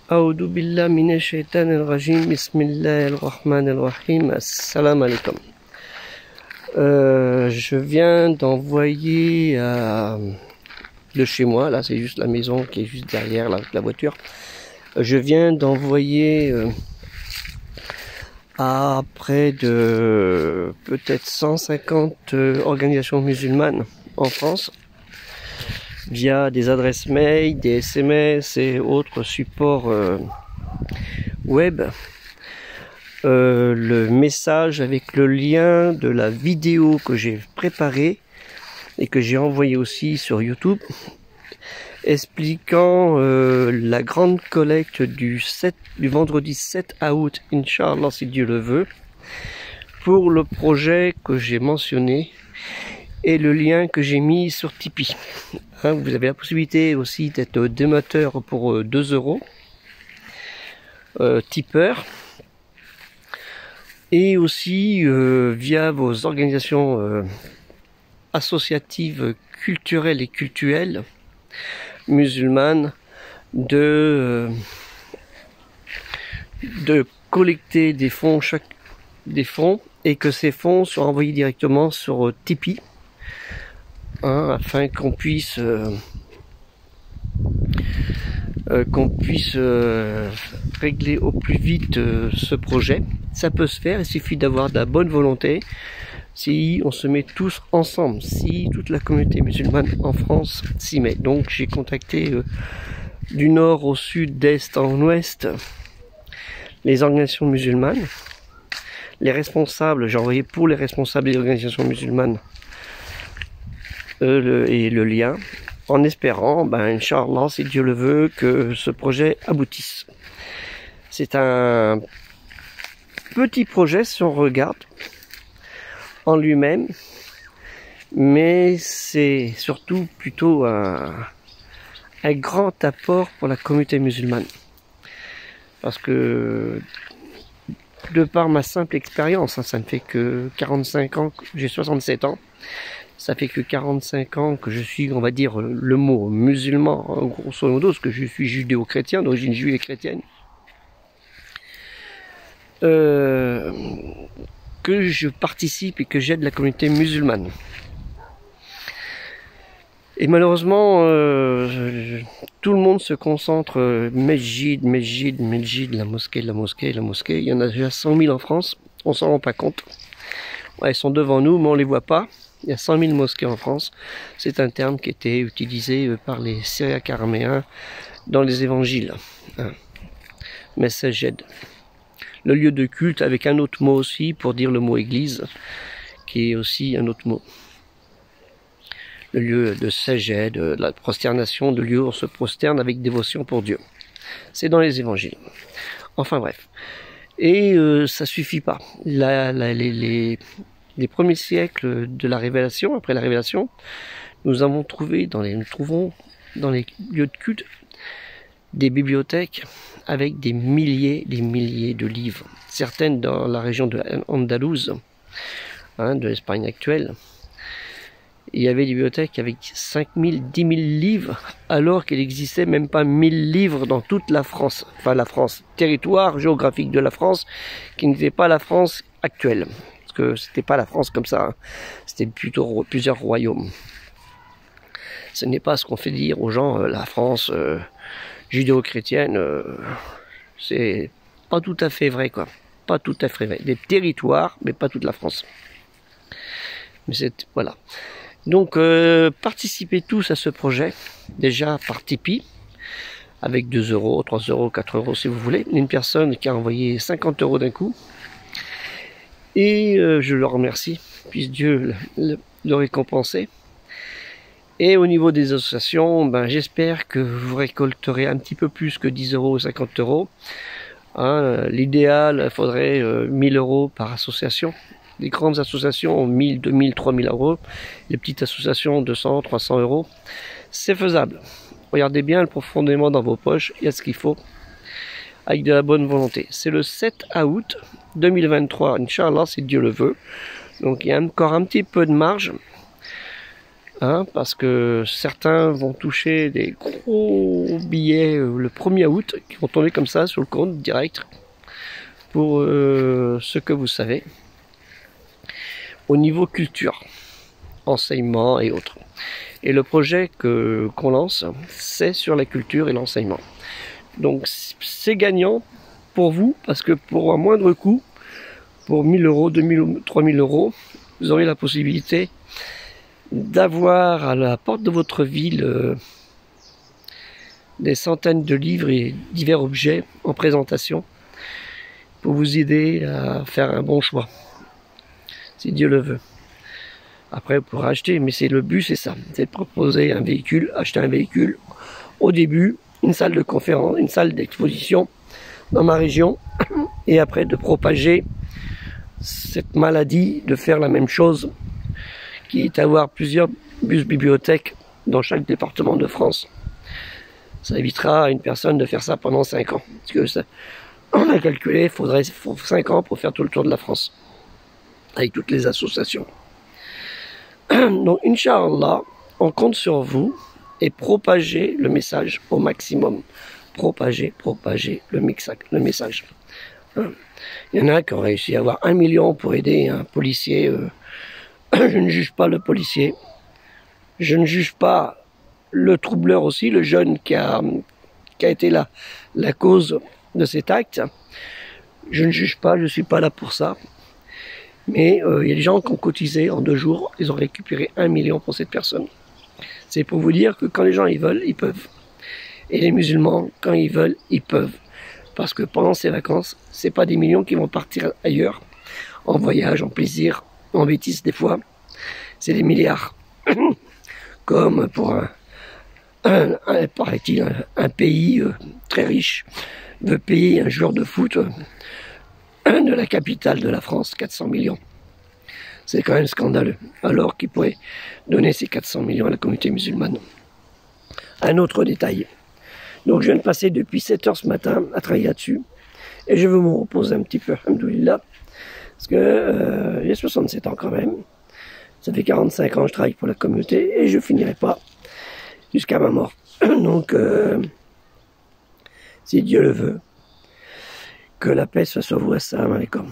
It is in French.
A'udhu billah minash shaitanir rajim. Bismillahir rahmanir rahim. Assalamu alaikum. Je viens d'envoyer de chez moi, là c'est juste la maison qui est juste derrière la voiture. Je viens d'envoyer à près de peut-être 150 organisations musulmanes en France via des adresses mail, des SMS et autres supports web, le message avec le lien de la vidéo que j'ai préparée et que j'ai envoyé aussi sur YouTube, expliquant la grande collecte du vendredi 7 août, Inch'Allah si Dieu le veut, pour le projet que j'ai mentionné et le lien que j'ai mis sur Tipeee. Vous avez la possibilité aussi d'être donateur pour 2 euros, tipeur, et aussi via vos organisations associatives culturelles et cultuelles musulmanes de collecter des fonds, et que ces fonds soient envoyés directement sur Tipeee, afin qu'on puisse régler au plus vite ce projet. Ça peut se faire, il suffit d'avoir de la bonne volonté. Si on se met tous ensemble, si toute la communauté musulmane en France s'y met. Donc j'ai contacté du nord au sud, d'est en ouest, les organisations musulmanes, les responsables. J'ai envoyé pour les responsables des organisations musulmanes et le lien, en espérant, Inch'Allah, si Dieu le veut, que ce projet aboutisse. C'est un petit projet si on regarde en lui-même, mais c'est surtout plutôt un grand apport pour la communauté musulmane. Parce que, de par ma simple expérience, ça ne fait que 45 ans, j'ai 67 ans, ça fait que 45 ans que je suis, on va dire, le mot musulman, grosso modo, parce que je suis judéo-chrétien, d'origine juive et chrétienne. Que je participe et que j'aide la communauté musulmane. Et malheureusement, tout le monde se concentre, Mesjid, la mosquée. Il y en a déjà 100 000 en France, on s'en rend pas compte. Ouais, elles sont devant nous, mais on les voit pas. Il y a 100 000 mosquées en France. C'est un terme qui était utilisé par les Syriaques araméens dans les évangiles. Messajed. Le lieu de culte avec un autre mot aussi pour dire le mot église, qui est aussi un autre mot. Le lieu de sajed, de la prosternation, de lieu où on se prosterne avec dévotion pour Dieu. C'est dans les évangiles. Enfin bref. Et ça suffit pas. Les premiers siècles de la révélation, après la révélation, nous trouvons dans les lieux de culte des bibliothèques avec des milliers de livres. Certaines dans la région de Andalouse, de l'Espagne actuelle, il y avait des bibliothèques avec 5 000, 10 000 livres, alors qu'il n'existait même pas 1000 livres dans toute la France. Enfin la France, territoire géographique de la France, qui n'était pas la France actuelle. Parce que c'était pas la France comme ça, c'était plutôt plusieurs royaumes. Ce n'est pas ce qu'on fait dire aux gens, la France judéo-chrétienne, c'est pas tout à fait vrai, quoi. Pas tout à fait vrai. Des territoires, mais pas toute la France. Mais c'est, voilà. Donc, participez tous à ce projet, déjà par Tipeee, avec 2 euros, 3 euros, 4 euros si vous voulez. Une personne qui a envoyé 50 euros d'un coup. Et je le remercie, puisse Dieu le récompenser. Et au niveau des associations, j'espère que vous récolterez un petit peu plus que 10 euros ou 50 euros. L'idéal, il faudrait 1000 euros par association. Les grandes associations ont 1000, 2000, 3000 euros. Les petites associations, 200, 300 euros. C'est faisable. Regardez bien profondément dans vos poches, il y a ce qu'il faut, avec de la bonne volonté. C'est le 7 août 2023, Inch'Allah, si Dieu le veut. Donc il y a encore un petit peu de marge. hein, parce que certains vont toucher des gros billets le 1er août, qui vont tomber comme ça sur le compte direct, pour ce que vous savez, au niveau culture, enseignement et autres. Et le projet qu'on lance, c'est sur la culture et l'enseignement. Donc c'est gagnant pour vous, parce que pour un moindre coût, pour 1000 euros, 2000 ou 3000 euros, vous aurez la possibilité d'avoir à la porte de votre ville des centaines de livres et divers objets en présentation pour vous aider à faire un bon choix, si Dieu le veut. Après, vous pourrez acheter, mais le but, c'est ça, c'est de proposer un véhicule, acheter un véhicule. Au début, une salle de conférence, une salle d'exposition dans ma région, et après de propager cette maladie, de faire la même chose, qui est d'avoir plusieurs bus bibliothèques dans chaque département de France. Ça évitera à une personne de faire ça pendant 5 ans. Parce que ça, on a calculé, il faudrait 5 ans pour faire tout le tour de la France, avec toutes les associations. Donc, Inch'Allah, on compte sur vous et propager le message au maximum. Propager le message. Il y en a qui ont réussi à avoir 1 million pour aider un policier. Je ne juge pas le policier. Je ne juge pas le troubleur aussi, le jeune qui a été la cause de cet acte. Je ne juge pas, je ne suis pas là pour ça. Mais il y a des gens qui ont cotisé en 2 jours, ils ont récupéré 1 million pour cette personne. C'est pour vous dire que quand les gens ils veulent, ils peuvent. Et les musulmans, quand ils veulent, ils peuvent. Parce que pendant ces vacances, c'est pas des millions qui vont partir ailleurs, en voyage, en plaisir, en bêtises des fois. C'est des milliards. Comme pour paraît-il, un pays très riche veut payer un joueur de foot de la capitale de la France, 400 millions. C'est quand même scandaleux, alors qu'il pourrait donner ces 400 millions à la communauté musulmane. Un autre détail. Donc je viens de passer depuis 7 heures ce matin à travailler là-dessus, et je veux me reposer un petit peu, alhamdoulilah, parce que j'ai 67 ans quand même. Ça fait 45 ans que je travaille pour la communauté, et je finirai pas jusqu'à ma mort. Donc, si Dieu le veut, que la paix soit sur vous. Assalamu alaikum.